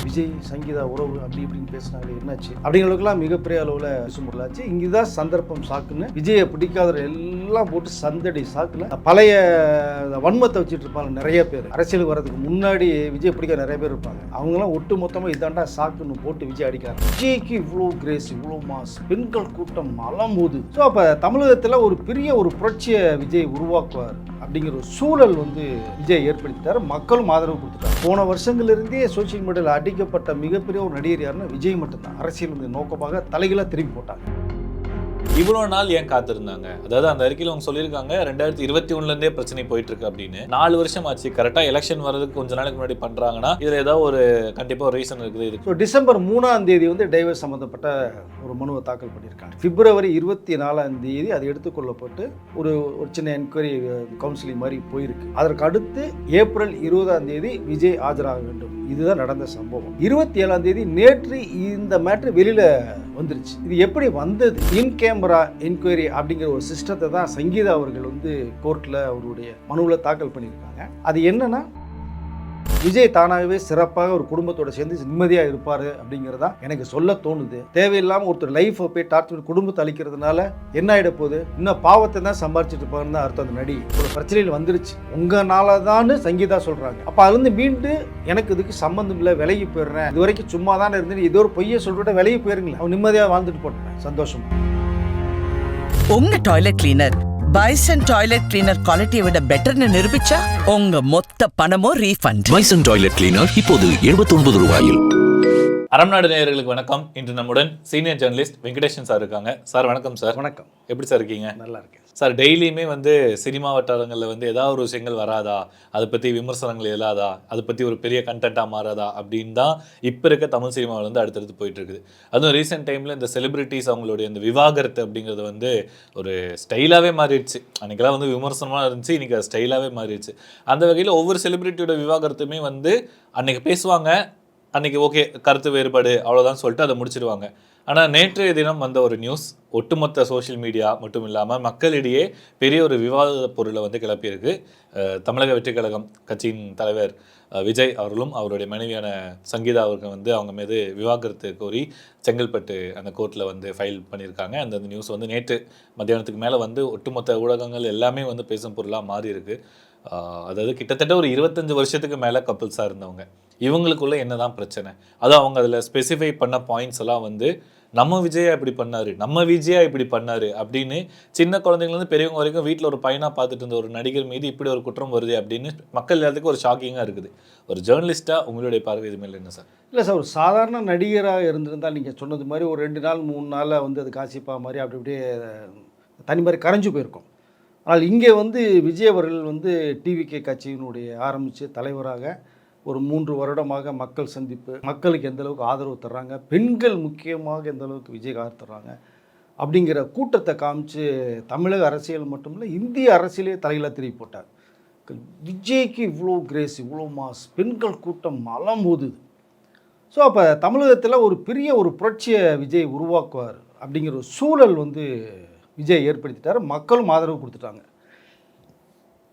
விஜய் சங்கீதா உறவு அப்படி இப்படின்னு பேசினாங்க, என்னாச்சு அப்படிங்களுக்கெல்லாம் மிகப்பெரிய அளவில் விசுமுறலாச்சு. இங்கேதான் சந்தர்ப்பம் சாக்குன்னு விஜயை பிடிக்காத எல்லாம் போட்டு சந்தடி சாக்குல பழைய வன்மத்தை வச்சுட்டு இருப்பாங்க நிறைய பேர். அரசியலுக்கு வரதுக்கு முன்னாடி விஜய் பிடிக்காத நிறைய பேர் இருப்பாங்க. அவங்களாம் ஒட்டு மொத்தமாக இதாண்டா சாக்குன்னு போட்டு விஜய் அடிக்காங்க. விஜய்க்கு இவ்வளோ கிரேஸ், இவ்வளோ மாஸ், பெண்கள் கூட்டம் மலமோது. ஸோ அப்போ தமிழகத்தில் ஒரு பெரிய ஒரு புரட்சியை விஜய் உருவாக்குவார் அப்படிங்கிற ஒரு சூழல் விஜய் ஏற்படுத்திட்டார். மக்களும் ஆதரவு கொடுத்துட்டார். போன வருஷங்களிலிருந்தே சோசியல் மீடியாவில் அடிக்கப்பட்ட மிகப்பெரிய ஒரு நடிகர் யாருன்னா விஜய் மட்டும்தான். அரசியல் நோக்கமாக தலைகளாக திரும்பி போட்டாங்க. இவ்வளோ நாள் ஏன் காத்திருந்தாங்க? அதாவது அந்த அறிக்கையில் அவங்க சொல்லியிருக்காங்க 2021 பிரச்சனை போயிட்டு இருக்கு அப்படின்னு. 4 வருஷம் ஆச்சு. கரெக்டாக எலெக்ஷன் வர்றதுக்கு கொஞ்ச நாளைக்கு முன்னாடி பண்றாங்கன்னா இதில் ஏதாவது ஒரு கண்டிப்பாக ஒரு ரீசன் இருக்குது. இது டிசம்பர் 3 டைவர்ஸ் சம்மந்தப்பட்ட ஒரு மனுவை தாக்கல் பண்ணியிருக்காங்க. பிப்ரவரி 24 அது எடுத்துக்கொள்ளப்பட்டு ஒரு சின்ன என்கொயரி கவுன்சிலிங் மாதிரி போயிருக்கு. அதற்கு அடுத்து ஏப்ரல் 20 விஜய் ஆஜராக வேண்டும். இதுதான் நடந்த சம்பவம். 27 நேற்று இந்த மேட்ரு வெளியில வந்துருச்சு. இது எப்படி வந்தது? இன் கேமரா என்கொயரி அப்படிங்கிற ஒரு சிஸ்டத்தை தான் சங்கீதா அவர்கள் கோர்ட்ல அவருடைய மனுவில் தாக்கல் பண்ணியிருக்காங்க. அது என்னன்னா, விஜய் தானாகவே சிறப்பாக ஒரு குடும்பத்தோட சேர்ந்து நிம்மதியாக இருப்பார் அப்படிங்கிறதா எனக்கு சொல்ல தோணுது. தேவையில்லாமல் ஒருத்தர் லைஃப்பை போய் டார்ச்சர் குடும்பத்தை அழிக்கிறதுனால என்ன ஆகிட போகுது? இன்னும் பாவத்தை தான் சம்பாரிச்சிட்டு இருப்பாங்கன்னு தான் அர்த்தம். அந்த நடி ஒரு பிரச்சனையில் வந்துருச்சு, உங்களால தான் சங்கீதா சொல்கிறாங்க. அப்போ அதுலேருந்து மீண்டு எனக்கு இதுக்கு சம்மந்தம் இல்லை, விலகி போயிடுறேன், இது வரைக்கும் சும்மா தானே இருந்து ஏதோ ஒரு பொய்யை சொல்லிட்டு விலகி போயிருங்களேன், அவன் நிம்மதியாக வாழ்ந்துட்டு போட்டேன் சந்தோஷமா. உங்க toilet cleaner bison toilet cleaner குவாலிட்டியை விட பெட்டர்னு நிரூபிச்சா உங்க மொத்த பணமும் ரீஃபண்ட். பைசன் டாய்லெட் கிளீனர் இப்போது 79 ரூபாயில். அரம்நாடு நேயர்களுக்கு வணக்கம். இன்று நம்முடன் சீனியர் ஜேர்னலிஸ்ட் வெங்கடேஷன் சார் இருக்காங்க. சார் வணக்கம். சார் வணக்கம். எப்படி சார் இருக்கீங்க? நல்லா இருக்கேன் சார். டெய்லியுமே சினிமா வட்டாரங்களில் ஏதாவது ஒரு விஷயங்கள் வராதா, அதை பற்றி விமர்சனங்கள் இல்லாதா, அதை பற்றி ஒரு பெரிய கண்டென்ட்டாக மாறாதா அப்படின்னு தான் இப்போ இருக்க தமிழ் சினிமாவில் அடுத்தடுத்து போயிட்டு இருக்குது. அதுவும் ரீசெண்ட் டைமில் இந்த செலிபிரிட்டிஸ் அவங்களுடைய இந்த விவாகரத்து அப்படிங்கிறது ஒரு ஸ்டைலாகவே மாறிடுச்சு. அன்றைக்கெல்லாம் விமர்சனமாக இருந்துச்சு, இன்றைக்கி அது ஸ்டைலாகவே மாறிடுச்சு. அந்த வகையில் ஒவ்வொரு செலிபிரிட்டியோட விவாகரத்துமே அன்றைக்கி பேசுவாங்க, அன்றைக்கி ஓகே கருத்து வேறுபாடு அவ்வளோதான் சொல்லிட்டு அதை முடிச்சிடுவாங்க. ஆனால் நேற்றைய தினம் வந்த ஒரு நியூஸ் ஒட்டுமொத்த சோஷியல் மீடியா மட்டும் இல்லாமல் மக்களிடையே பெரிய ஒரு விவாத பொருளை கிளப்பியிருக்கு. தமிழக வெற்றி கழகம் கட்சியின் தலைவர் விஜய் அவர்களும் அவருடைய மனைவியான சங்கீதா அவர்கள் அவங்க மீது விவாகரத்து கோரி செங்கல்பட்டு அந்த கோர்ட்டில் ஃபைல் பண்ணியிருக்காங்க. அந்த நியூஸ் நேற்று மத்தியானத்துக்கு மேலே ஒட்டுமொத்த ஊடகங்கள் எல்லாமே பேசும் பொருளாக மாறி இருக்கு. அதாவது கிட்டத்தட்ட ஒரு 25 வருஷத்துக்கு மேலே கப்புள்ஸாக இருந்தவங்க, இவங்களுக்குள்ள என்னதான் பிரச்சனை, அது அவங்க அதில் ஸ்பெசிஃபை பண்ண பாயிண்ட்ஸ் எல்லாம் நம்ம விஜயா இப்படி பண்ணாரு, நம்ம விஜயா இப்படி பண்ணாரு அப்படின்னு சின்ன குழந்தைங்கலேருந்து பெரியவங்க வரைக்கும் வீட்டில் ஒரு பையனாக பார்த்துட்டு இருந்த ஒரு நடிகர் மீது இப்படி ஒரு குற்றம் வருது அப்படின்னு மக்கள் எல்லாத்துக்கும் ஒரு ஷாக்கிங்காக இருக்குது. ஒரு ஜேர்னலிஸ்ட்டாக உங்களுடைய பார்வை இது மேலே என்ன சார்? இல்லை சார், ஒரு சாதாரண நடிகராக இருந்திருந்தால் நீங்கள் சொன்னது மாதிரி ஒரு 2 நாள் 3 நாளில் அது காசிப்பா மாதிரி அப்படி அப்படியே தனி மாதிரி கரைஞ்சு போயிருக்கும். ஆனால் இங்கே விஜய் அவர்கள் டிவிகே கட்சியினுடைய ஆரம்பித்து தலைவராக ஒரு 3 வருடமாக மக்கள் சந்திப்பு, மக்களுக்கு எந்த அளவுக்கு ஆதரவு தர்றாங்க, பெண்கள் முக்கியமாக எந்த அளவுக்கு விஜய்க்கு ஆதரவு தர்றாங்க அப்படிங்கிற கூட்டத்தை காமிச்சு தமிழக அரசியல் மட்டும் இல்லை இந்திய அரசியலே தலையில் திருப்பி போட்டார். விஜய்க்கு இவ்வளோ கிரேஸ், இவ்வளோ மாஸ், பெண்கள் கூட்டம் மலமோதுது. ஸோ அப்போ தமிழகத்தில் ஒரு பெரிய ஒரு புரட்சியை விஜய் உருவாக்குவார் அப்படிங்கிற ஒரு சூழல் விஜய் ஏற்படுத்திட்டார். மக்களும் ஆதரவு கொடுத்துட்டாங்க.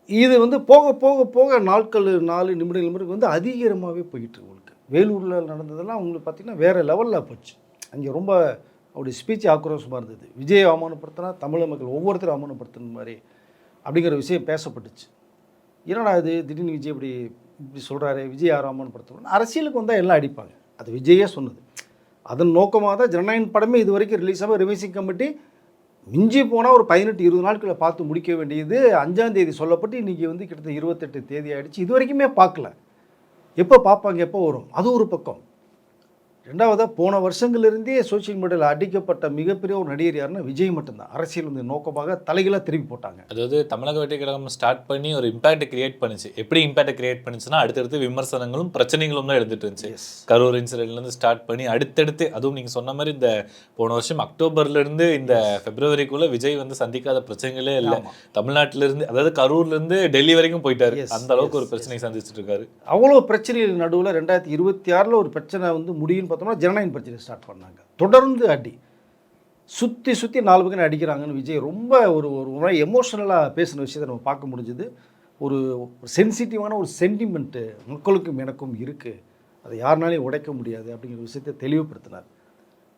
இது போக போக போக நாட்கள் 4 நிமிடங்களுக்கு அதிகமாகவே போயிட்டு உங்களுக்கு. வேலூரில் நடந்ததெல்லாம் உங்களுக்கு பார்த்திங்கன்னா வேறு லெவலில் போச்சு. அங்கே ரொம்ப அவருடைய ஸ்பீச் ஆக்ரோஷமாக இருந்தது. விஜய் அவமானப்படுத்தினா தமிழக மக்கள் ஒவ்வொருத்தரும் அவமானப்படுத்துன மாதிரி அப்படிங்கிற விஷயம் பேசப்பட்டுச்சு. என்னடா இது திடீர்னு விஜய் இப்படி சொல்கிறாரு, விஜய் யாரும் அவமானப்படுத்தணும், அரசியலுக்கு வந்தால் எல்லாம் அடிப்பாங்க. அது விஜயே சொன்னது. அதன் நோக்கமாக தான் ஜனநாயகன் படமே இது வரைக்கும் ரிலீஸ் ஆக ரிவைசிங் கமிட்டி மிஞ்சி போனால் ஒரு 18-20 நாட்களை பார்த்து முடிக்க வேண்டியது 5ஆம் தேதி சொல்லப்பட்டு இன்றைக்கி கிட்டத்தட்ட 28 தேதி ஆகிடுச்சு. இது வரைக்குமே பார்க்கல. எப்போ பார்ப்பாங்க, எப்போ வரும்? அது ஒரு பக்கம். ரெண்டாவதாக போன வருஷங்களிலிருந்தே சோசியல் மீடியாவில் அடிக்கப்பட்ட மிகப்பெரிய ஒரு நடிகர் யாருன்னா விஜய் மட்டும்தான். அரசியல் நோக்கமாக தலைகளாக திருப்பி போட்டாங்க. அதாவது தமிழக வெற்றி கழகம் ஸ்டார்ட் பண்ணி ஒரு இம்பாக்டை கிரியேட் பண்ணிச்சு. எப்படி இம்பாக்டை கிரியேட் பண்ணிச்சுன்னா அடுத்தடுத்து விமர்சனங்களும் பிரச்சனைகளும் தான் எடுத்துகிட்டு இருந்துச்சு. கரூர் இன்சிடென்ட்லேருந்து ஸ்டார்ட் பண்ணி அடுத்தடுத்து, அதுவும் நீங்கள் சொன்ன மாதிரி இந்த போன வருஷம் அக்டோபர்லேருந்து இந்த பிப்ரவரிக்குள்ளே விஜய் சந்திக்காத பிரச்சனைகளே இல்லை. தமிழ்நாட்டிலேருந்து, அதாவது கரூர்லேருந்து டெல்லி வரைக்கும் போயிட்டாரு. அந்த அளவுக்கு ஒரு பிரச்சனை சந்திச்சுட்டு இருக்காரு. அவ்வளோ பிரச்சனைகள் நடுவில் 2026 ஒரு பிரச்சனை முடியும் பார்த்தோம்னா ஜனநாயக பிரச்சனை ஸ்டார்ட் பண்ணாங்க. தொடர்ந்து அடி சுற்றி 4 பக்கம் அடிக்கிறாங்கன்னு விஜய் ரொம்ப ஒரு எமோஷனலாக பேசின விஷயத்தை நம்ம பார்க்க முடிஞ்சுது. ஒரு சென்சிட்டிவான ஒரு சென்டிமெண்ட்டு மக்களுக்கும் எனக்கும் இருக்குது அதை யாருனாலையும் உடைக்க முடியாது அப்படிங்கிற விஷயத்தை தெளிவுபடுத்தினார்.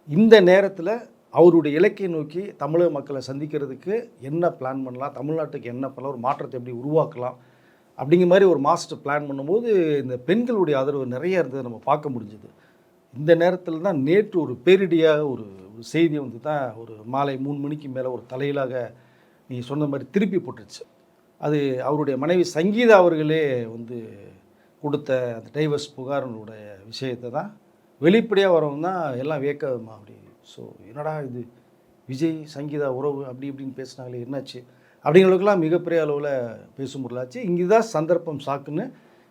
இந்த நேரத்தில் அவருடைய இலக்கை நோக்கி தமிழக மக்களை சந்திக்கிறதுக்கு என்ன பிளான் பண்ணலாம், தமிழ்நாட்டுக்கு என்ன பண்ணலாம், ஒரு மாற்றத்தை எப்படி உருவாக்கலாம் அப்படிங்கிற மாதிரி ஒரு மாஸ்டர் பிளான் பண்ணும்போது இந்த பெண்களுடைய ஆதரவு நிறைய இருந்ததை நம்ம பார்க்க முடிஞ்சுது. இந்த நேரத்தில் தான் நேற்று ஒரு பேரிடியாக ஒரு செய்தி வந்து தான் ஒரு மாலை 3 மணிக்கு மேலே ஒரு தலையிலாக நீ சொன்ன மாதிரி திருப்பி போட்டுருச்சு. அது அவருடைய மனைவி சங்கீதா அவர்களே வந்து கொடுத்த அந்த டைவர்ஸ் புகாரனுடைய விஷயத்தை தான் வெளிப்படையாக வரவங்க தான் எல்லாம் வியக்கமா அப்படி. ஸோ என்னடா இது விஜய் சங்கீதா உறவு அப்படி இப்படின்னு பேசினாங்களே என்னாச்சு அப்படிங்கிறதுக்கெல்லாம் மிகப்பெரிய அளவில் பேசும் பொருளாச்சு. இங்கே தான் சந்தர்ப்பம் சாக்குன்னு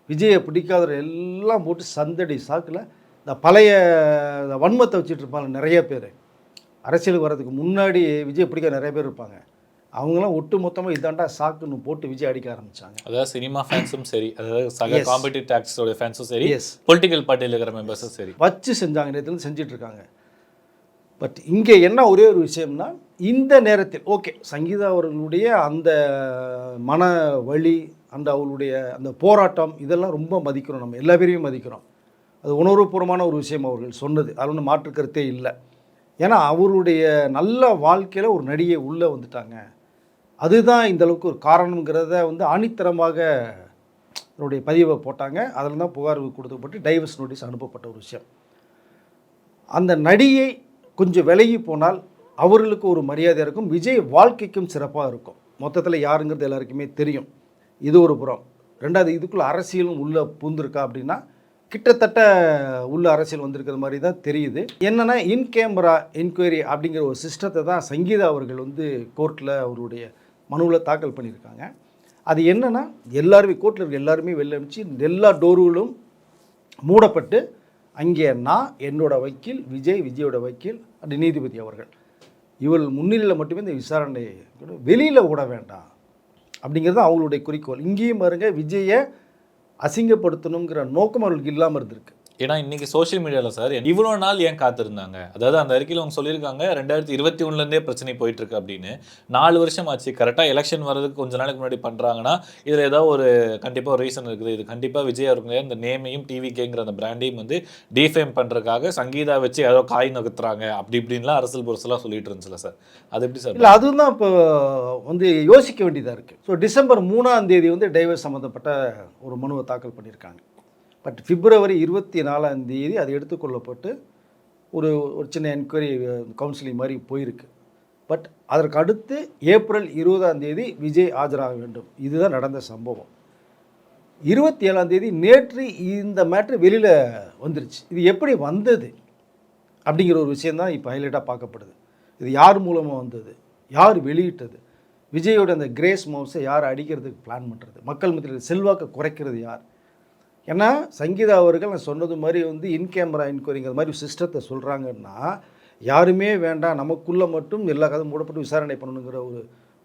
விஜயை பிடிக்காத எல்லாம் போட்டு சந்தடி சாக்கில் இந்த பழைய வன்மத்தை வச்சுட்டு இருப்பாங்க நிறைய பேர். அரசியலுக்கு வர்றதுக்கு முன்னாடி விஜய் பிடிக்க நிறைய பேர் இருப்பாங்க. அவங்களாம் ஒட்டு மொத்தமாக இதாண்டா சாக்குன்னு போட்டு விஜய் அடிக்க ஆரம்பித்தாங்க. அதாவது சினிமா ஃபேன்ஸும் சரி, அதாவது சக காம்படிட்டிவ் ஆக்டர்ஸோட ஃபேன்ஸும் சரி, எஸ் பொலிட்டிக்கல் பார்ட்டியில் இருக்கிற மெம்பர்ஸும் சரி வச்சு செஞ்சாங்க, நேரத்தில் செஞ்சிட்ருக்காங்க. பட் இங்கே என்ன ஒரே ஒரு விஷயம்னா, இந்த நேரத்தில் ஓகே சங்கீதா அவர்களுடைய அந்த மன வலி, அந்த அவளுடைய அந்த போராட்டம் இதெல்லாம் ரொம்ப மதிக்கிறோம், நம்ம எல்லா பேரையும் மதிக்கிறோம். அது உணர்வுபூர்வமான ஒரு விஷயம் அவர்கள் சொன்னது, அது ஒன்றும் மாற்று கருத்தே இல்லை. ஏன்னா அவருடைய நல்ல வாழ்க்கையில் ஒரு நடிகை உள்ளே வந்துட்டாங்க, அதுதான் இந்த அளவுக்கு ஒரு காரணங்கிறத வந்து ஆணித்தரமாக அவருடைய பதிவை போட்டாங்க. அதில் தான் புகார் கொடுக்கப்பட்டு டைவர்ஸ் நோட்டீஸ் அனுப்பப்பட்ட ஒரு விஷயம். அந்த நடிகை கொஞ்சம் விலகி போனால் அவர்களுக்கு ஒரு மரியாதை இருக்கும், விஜய் வாழ்க்கைக்கும் சிறப்பாக இருக்கும். மொத்தத்தில் யாருங்கிறது எல்லாருக்குமே தெரியும். இது ஒரு புறம். ரெண்டாவது, இதுக்குள்ளே அரசியலும் உள்ளே பூந்திருக்கா அப்படின்னா கிட்டத்தட்ட உள்ள அரசியல் வந்திருக்கிற மாதிரி தான் தெரியுது. என்னென்னா இன் கேமரா என்கொயரி அப்படிங்கிற ஒரு சிஸ்டத்தை தான் சங்கீதா அவர்கள் வந்து கோர்ட்டில் அவருடைய மனுவில் தாக்கல் பண்ணியிருக்காங்க. அது என்னென்னா எல்லாருமே கோர்ட்டில் இருக்க எல்லாருமே வெளில அனுப்பிச்சு எல்லா டோர்களும் மூடப்பட்டு அங்கே நான், என்னோட வக்கீல் விஜய், விஜயோட வக்கீல் அப்படி நீதிபதி அவர்கள் இவள் முன்னிலையில் மட்டுமே இந்த விசாரணை வெளியில் விட வேண்டாம் அப்படிங்கிறது அவங்களுடைய குறிக்கோள். இங்கேயும் பாருங்க விஜயை அசிங்கப்படுத்தணுங்கிற நோக்கம் அவர்களுக்கு இல்லாமல் இருந்திருக்கு. ஏன்னா இன்னைக்கு சோஷியல் மீடியாவில் சார் இவ்வளோ நாள் ஏன் காத்திருந்தாங்க, அதாவது அந்த அறிக்கையில் அவங்க சொல்லியிருக்காங்க 2021 பிரச்சனை போயிட்டு இருக்கு அப்படின்னு. 4 வருஷம் ஆச்சு. கரெக்டாக எலெக்ஷன் வர்றதுக்கு கொஞ்ச நாளைக்கு முன்னாடி பண்ணுறாங்கன்னா இதில் ஏதாவது ஒரு கண்டிப்பாக ஒரு ரீசன் இருக்குது. இது கண்டிப்பாக விஜய் அவர்களே இந்த நேமையும் டிவிகேங்கிற அந்த பிராண்டையும் வந்து டிஃபேம் பண்ணுறதுக்காக சங்கீதா வச்சு ஏதோ காய் நகர்த்துறாங்க அப்படி இப்படின்லாம் அரசியல் புரசெல்லாம் சொல்லிட்டு இருந்துச்சுல சார், அது எப்படி சார்? இல்லை, அதுதான் இப்போ வந்து யோசிக்க வேண்டியதாக இருக்குது. ஸோ டிசம்பர் 3ஆம் தேதி வந்து டைவர்ஸ் சம்மந்தப்பட்ட ஒரு மனுவை தாக்கல் பண்ணியிருக்காங்க. பட் பிப்ரவரி 24ஆம் தேதி அது எடுத்துக்கொள்ளப்பட்டு ஒரு சின்ன என்கொயரி கவுன்சிலிங் மாதிரி போயிருக்கு. பட் அதற்கு அடுத்து ஏப்ரல் 20ஆம் தேதி விஜய் ஆஜராக வேண்டும். இதுதான் நடந்த சம்பவம். 27ஆம் தேதி நேற்று இந்த மேட்ரு வெளியில் வந்துருச்சு. இது எப்படி வந்தது அப்படிங்கிற ஒரு விஷயந்தான் இப்போ ஹைலைட்டாக பார்க்கப்படுது. இது யார் மூலமாக வந்தது, யார் வெளியிட்டது, விஜயோட அந்த கிரேஸ் மவுஸை யார் அடிக்கிறதுக்கு பிளான் பண்ணுறது, மக்கள் மத்தியில் செல்வாக்கை குறைக்கிறது யார்? ஏன்னா சங்கீதா அவர்கள் நான் சொன்னது மாதிரி வந்து இன் கேமரா என்கொயரிங்கிற மாதிரி சிஸ்டத்தை சொல்கிறாங்கன்னா யாருமே வேண்டாம், நமக்குள்ளே மட்டும் எல்லா கதை மூடப்பட்டு விசாரணை பண்ணணுங்கிற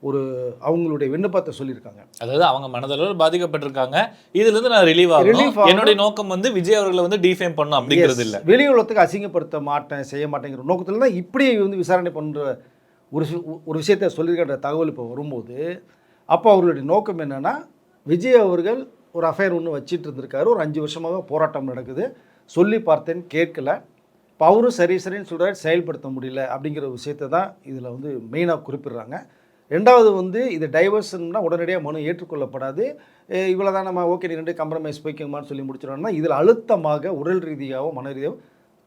ஒரு அவங்களுடைய விண்ணப்பத்தை சொல்லியிருக்காங்க. அதாவது அவங்க மனதளவில் பாதிக்கப்பட்டிருக்காங்க, இதுலேருந்து நான் ரிலீவ் ஆகணும், என்னுடைய நோக்கம் வந்து விஜய் அவர்களை வந்து டிஃபேம் பண்ணணும் அப்படிங்கிறது இல்லை, வெளி உலகத்துக்கு அசிங்கப்படுத்த மாட்டேன் செய்ய மாட்டேங்கிற நோக்கத்தில் தான் இப்படி வந்து விசாரணை பண்ணுற ஒரு விஷயத்தை சொல்லியிருக்கிற தகவல் இப்போ வரும்போது அப்போ அவர்களுடைய நோக்கம் என்னென்னா விஜய் அவர்கள் ஒரு அஃபேர் ஒன்று வச்சிட்டு இருந்திருக்காரு. ஒரு 5 வருஷமாக போராட்டம் நடக்குது, சொல்லி பார்த்தேன்னு கேட்கல. இப்போ அவரும் சரி சரின்னு சொல்கிறாரு, செயல்படுத்த முடியல அப்படிங்கிற விஷயத்தை தான் இதில் வந்து மெயினாக குறிப்பிடுறாங்க. ரெண்டாவது வந்து இது டைவர்ஷன்னா உடனடியாக மனு ஏற்றுக்கொள்ளப்படாது, இவ்வளோ தான் நம்ம ஓகே நீ 2 கம்ப்ரமைஸ் போய்க்கங்கன்னு சொல்லி முடிச்சிடணும்னா இதில் அழுத்தமாக உடல் ரீதியாகவும் மன ரீதியாகவும்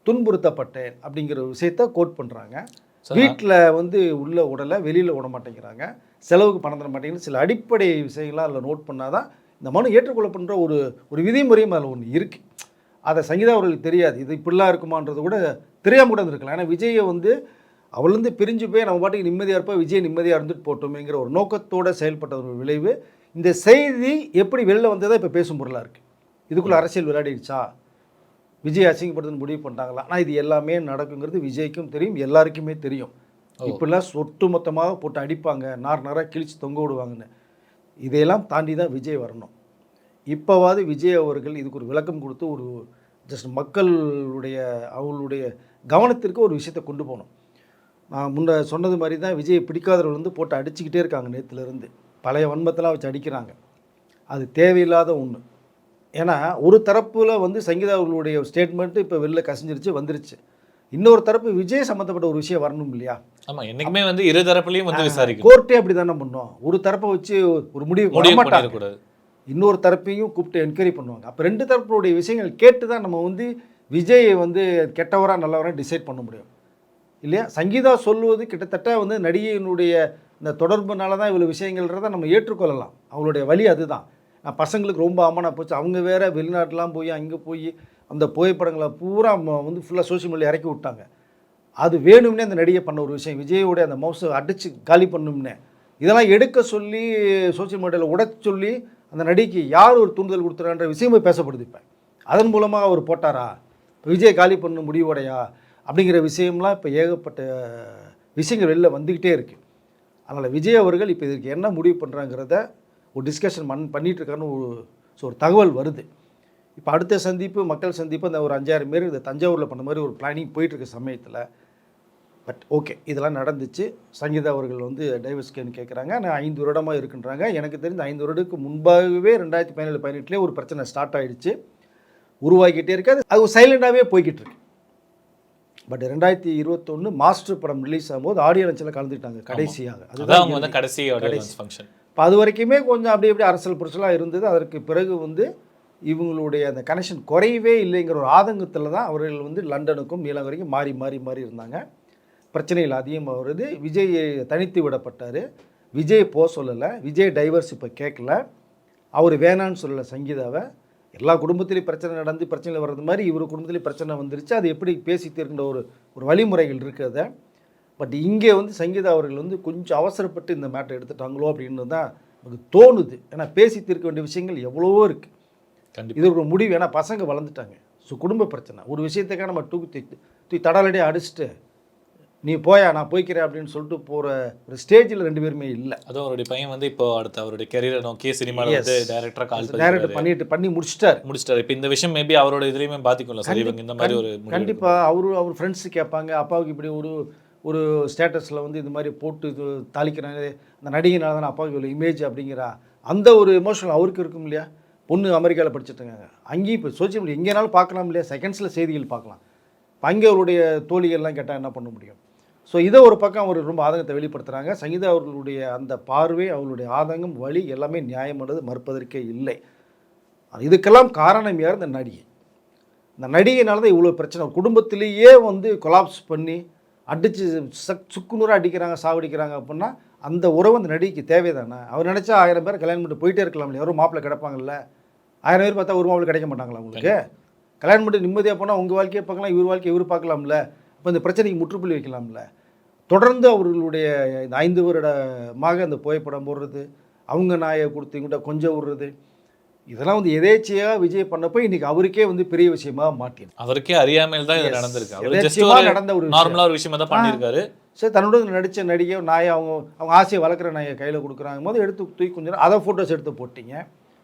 துன்புறுத்தப்பட்டேன் அப்படிங்கிற விஷயத்த கோட் பண்ணுறாங்க. வீட்டில் வந்து உள்ள உடலை வெளியில் விட மாட்டேங்கிறாங்க, செலவுக்கு பணம் தர மாட்டேங்கிறது, சில அடிப்படை விஷயங்களாக அதில் நோட் பண்ணால் தான் இந்த மனு ஏற்றுக்கொள்ளப்படுற ஒரு விதிமுறையும் அதில் ஒன்று இருக்குது. அதை சங்கீதா அவர்களுக்கு தெரியாது, இது இப்படிலாம் இருக்குமான்றது கூட தெரியாமல் கூட இருந்திருக்கலாம். ஏன்னா விஜயை வந்து அவள்லேருந்து பிரிஞ்சு போய் நம்ம பாட்டுக்கு நிம்மதியாக இருப்போம், விஜய் நிம்மதியாக இருந்துட்டு போட்டோமேங்கிற ஒரு நோக்கத்தோடு செயல்பட்ட ஒரு விளைவு. இந்த செய்தி எப்படி வெளில வந்ததாக இப்போ பேசும் பொருளாக இருக்குது. இதுக்குள்ளே அரசியல் விளையாடிடுச்சா, விஜய் அசிங்கப்படுத்துன்னு முடிவு பண்ணிட்டாங்களா? ஆனால் இது எல்லாமே நடக்குங்கிறது விஜய்க்கும் தெரியும், எல்லாருக்குமே தெரியும். இப்படிலாம் சொட்டு மொத்தமாக போட்டு அடிப்பாங்க, நாராக கிழிச்சு தொங்க விடுவாங்கன்னு. இதையெல்லாம் தாண்டி தான் விஜய் வரணும். இப்போவாது விஜய் அவர்கள் இதுக்கு ஒரு விளக்கம் கொடுத்து ஒரு ஜஸ்ட் மக்களுடைய அவங்களுடைய கவனத்திற்கு ஒரு விஷயத்தை கொண்டு போகணும். நான் முன்ன சொன்னது மாதிரி தான் விஜயை பிடிக்காதவர்கள் வந்து போட்டு அடிச்சுக்கிட்டே இருக்காங்க. நேற்றுலேருந்து பழைய வன்மத்தெல்லாம் வச்சு அடிக்கிறாங்க. அது தேவையில்லாத ஒன்று. ஏன்னா ஒரு தரப்பில் வந்து சங்கீதா அவர்களுடைய ஸ்டேட்மெண்ட்டு இப்போ வெளில கசிஞ்சிருச்சு வந்துருச்சு. இன்னொரு தரப்பு விஜய் சம்மந்தப்பட்ட ஒரு விஷயம் வரணும் இல்லையா? ஆமா, என்னைக்குமே வந்து இரு தரப்புலையும் வந்து விசாரிக்கணும். கோர்ட்டே அப்படி தானே பண்ணோம். ஒரு தரப்பை வச்சு ஒரு முடிவு மாட்டாங்க, பண்ணிடக்கூடாது. இன்னொரு தரப்பையும் கூப்பிட்டு என்கொயரி பண்ணுவாங்க. அப்போ ரெண்டு தரப்புடைய விஷயங்கள் கேட்டு தான் நம்ம வந்து விஜயை வந்து கெட்டவரா நல்லவரா டிசைட் பண்ண முடியும் இல்லையா? சங்கீதா சொல்லுவது கிட்டத்தட்ட வந்து நடிகையினுடைய இந்த தொடர்புனால தான் இவ்வளோ விஷயங்கள்ன்றதை நம்ம ஏற்றுக்கொள்ளலாம். அவங்களுடைய வழி அதுதான். நான் பசங்களுக்கு ரொம்ப அமனா போச்சு, அவங்க வேற வெளிநாட்டெலாம் போய் அங்கே போய் அந்த புகைப்படங்களை பூரா வந்து ஃபுல்லாக சோஷியல் மீடியா இறக்கி விட்டாங்க. அது வேணும்னே அந்த நடிகை பண்ண ஒரு விஷயம். விஜயோடைய அந்த மவுஸை அடித்து காலி பண்ணும்னே இதெல்லாம் எடுக்க சொல்லி சோஷியல் மீடியாவில் உடச் சொல்லி அந்த நடிகைக்கு யார் ஒரு தூண்டுதல் கொடுத்துறான்ற விஷயமே பேசப்படுது. இப்போ அதன் மூலமாக அவர் போட்டாரா, விஜய் காலி பண்ண முடிவோடையா அப்படிங்கிற விஷயம்லாம் இப்போ ஏகப்பட்ட விஷயங்கள் வெளில வந்துக்கிட்டே இருக்குது. அதனால் விஜய் அவர்கள் இப்போ இதுக்கு என்ன முடிவு பண்ணுறாங்கிறத ஒரு டிஸ்கஷன் பண்ணிகிட்ருக்காருன்னு ஒரு தகவல் வருது. இப்போ அடுத்த சந்திப்பு மக்கள் சந்திப்பு அந்த ஒரு 5000 பேர் இந்த தஞ்சாவூரில் பண்ண மாதிரி ஒரு பிளானிங் போயிட்டுருக்க சமயத்தில் பட் ஓகே இதெல்லாம் நடந்துச்சு. சங்கீதா அவர்கள் வந்து டைவர்ஸ்கேன்னு கேட்குறாங்க. நான் 5 வருடமாக இருக்குன்றாங்க. எனக்கு தெரிஞ்ச 5 வருடத்துக்கு முன்பாகவே 2017-18 ஒரு பிரச்சனை ஸ்டார்ட் ஆகிடுச்சு, உருவாக்கிட்டே இருக்காது. அது சைலண்டாகவே போய்கிட்டு இருக்கு. பட் 2021 மாஸ்டர் படம் ரிலீஸ் ஆகும்போது ஆடியோ லான்ச்சில் கலந்துக்கிட்டாங்க கடைசியாக. அதுதான் கடைசி ஃபங்க்ஷன். இப்போ அது வரைக்குமே கொஞ்சம் அப்படி எப்படி அரசியல் புரட்சலாக இருந்தது. அதற்கு பிறகு வந்து இவங்களுடைய அந்த கனெக்ஷன் குறையவே இல்லைங்கிற ஒரு ஆதங்கத்தில் தான் அவர்கள் வந்து லண்டனுக்கும் நீலகிரிக்கும் மாறி மாறி மாறி இருந்தாங்க. பிரச்சனைகள் அதிகமாக வருது. விஜய் தனித்து விடப்பட்டார். விஜய் போக சொல்லலை, விஜய் டைவர்ஸ் இப்போ கேட்கல, அவர் வேணான்னு சொல்லலை சங்கீதாவை. எல்லா குடும்பத்திலையும் பிரச்சனை நடந்து பிரச்சனையில் வர்றது மாதிரி இவர் குடும்பத்திலையும் பிரச்சனை வந்துருச்சு. அது எப்படி பேசி தீர்க்கின்ற ஒரு வழிமுறைகள் இருக்குது அதை. பட் இங்கே வந்து சங்கீதா அவர்கள் வந்து கொஞ்சம் அவசரப்பட்டு இந்த மேட்டை எடுத்துட்டாங்களோ அப்படின்னு தான் எனக்கு தோணுது. ஏன்னா பேசி தீர்க்க வேண்டிய விஷயங்கள் எவ்வளவோ இருக்குது. இது ஒரு முடிவு. ஏன்னா பசங்க வளர்ந்துட்டாங்க. ஸோ குடும்ப பிரச்சனை ஒரு விஷயத்துக்காக நம்ம தூக்கி தடாலடியே அடிச்சுட்டு நீ போயா நான் போய்க்கிறேன் அப்படின்னு சொல்லிட்டு போகிற ஒரு ஸ்டேஜில் 2 பேருமே இல்லை. அதுவும் அவருடைய பையன் வந்து இப்போ அடுத்து அவருடைய கெரியரை நோக்கி சினிமாவில் வந்து டைரக்டர் பண்ணி முடிச்சிட்டார். இப்போ இந்த விஷயம் மேபி அவரோட இதுலையுமே பாதிக்கும்ல சார் இவங்க இந்த மாதிரி ஒரு. கண்டிப்பாக அவர் ஃப்ரெண்ட்ஸு கேட்பாங்க, அப்பாவுக்கு இப்படி ஒரு ஸ்டேட்டஸில் வந்து இது மாதிரி போட்டு தாளிக்கிறாங்க, அந்த நடிகைனால தானே அப்பாவுக்கு இவ்வளோ இமேஜ் அப்படிங்கிறா அந்த ஒரு எமோஷனல் அவருக்கு இருக்கும் இல்லையா? பொண்ணு அமெரிக்காவில் படிச்சுட்ருக்காங்க, அங்கேயும் இப்போ சோசியல் மீடியா எங்கேனாலும் பார்க்கலாம் இல்லையா? செகண்ட்ஸில் செய்திகள் பார்க்கலாம். இப்போ அங்கே அவருடைய தோழிகள்லாம் கேட்டால் என்ன பண்ண முடியும்? ஸோ இதை ஒரு பக்கம் அவர் ரொம்ப ஆதங்கத்தை வெளிப்படுத்துகிறாங்க. சங்கீதா அவர்களுடைய அந்த பார்வை, அவர்களுடைய ஆதங்கம், வழி எல்லாமே நியாயமானது, மறுப்பதற்கே இல்லை. இதுக்கெல்லாம் காரணம் யார்? இந்த நடிகை. இந்த நடிகைனால தான் இவ்வளோ பிரச்சனை. குடும்பத்திலேயே வந்து கொலாப்ஸ் பண்ணி அடித்து சுக்குநூறாக அடிக்கிறாங்க, சாவடிக்கிறாங்க அப்படின்னா அந்த உறவு அந்த நடிகைக்கு தேவைதானே? அவர் நினச்சா 1000 பேர் கல்யாணம் பண்ணிட்டு போயிட்டே இருக்கலாம் இல்லையா? ஒரு மாப்பிள்ளை கிடைப்பாங்கல்ல. 1000 பேர் பார்த்தா ஒரு மாப்பிள்ளை கிடைக்க மாட்டாங்களா உங்களுக்கு? கல்யாணம் பண்ணிட்டு நிம்மதியாக போனால் உங்கள் வாழ்க்கையை பார்க்கலாம், இவர் வாழ்க்கையை இவர் பார்க்கலாம்ல. இப்போ இந்த பிரச்சனைக்கு முற்றுப்புள்ளி வைக்கலாம்ல. தொடர்ந்து அவர்களுடைய இந்த 5 வருடமாக அந்த புகைப்படம் போடுறது, அவங்க நாயை கொடுத்து இங்கிட்ட கொஞ்சம் விடுறது, இதெல்லாம் வந்து எதேச்சியாக விஜய் பண்ணப்போ இன்னைக்கு அவருக்கே வந்து பெரிய விஷயமா மாட்டிது. அவருக்கே அறியாமல் தான் இது நடந்திருக்கு. அவர் நடந்த ஒரு நார்மலாக ஒரு விஷயமா தான் பண்ணியிருக்காரு. சரி, தன்னோட நடித்த நடிகை நாயை அவங்க ஆசையை வளர்க்குற நாயை கையில் கொடுக்குறாங்க போது எடுத்து தூக்கி கொஞ்சம் அதை ஃபோட்டோஸ் எடுத்து போட்டிங்க.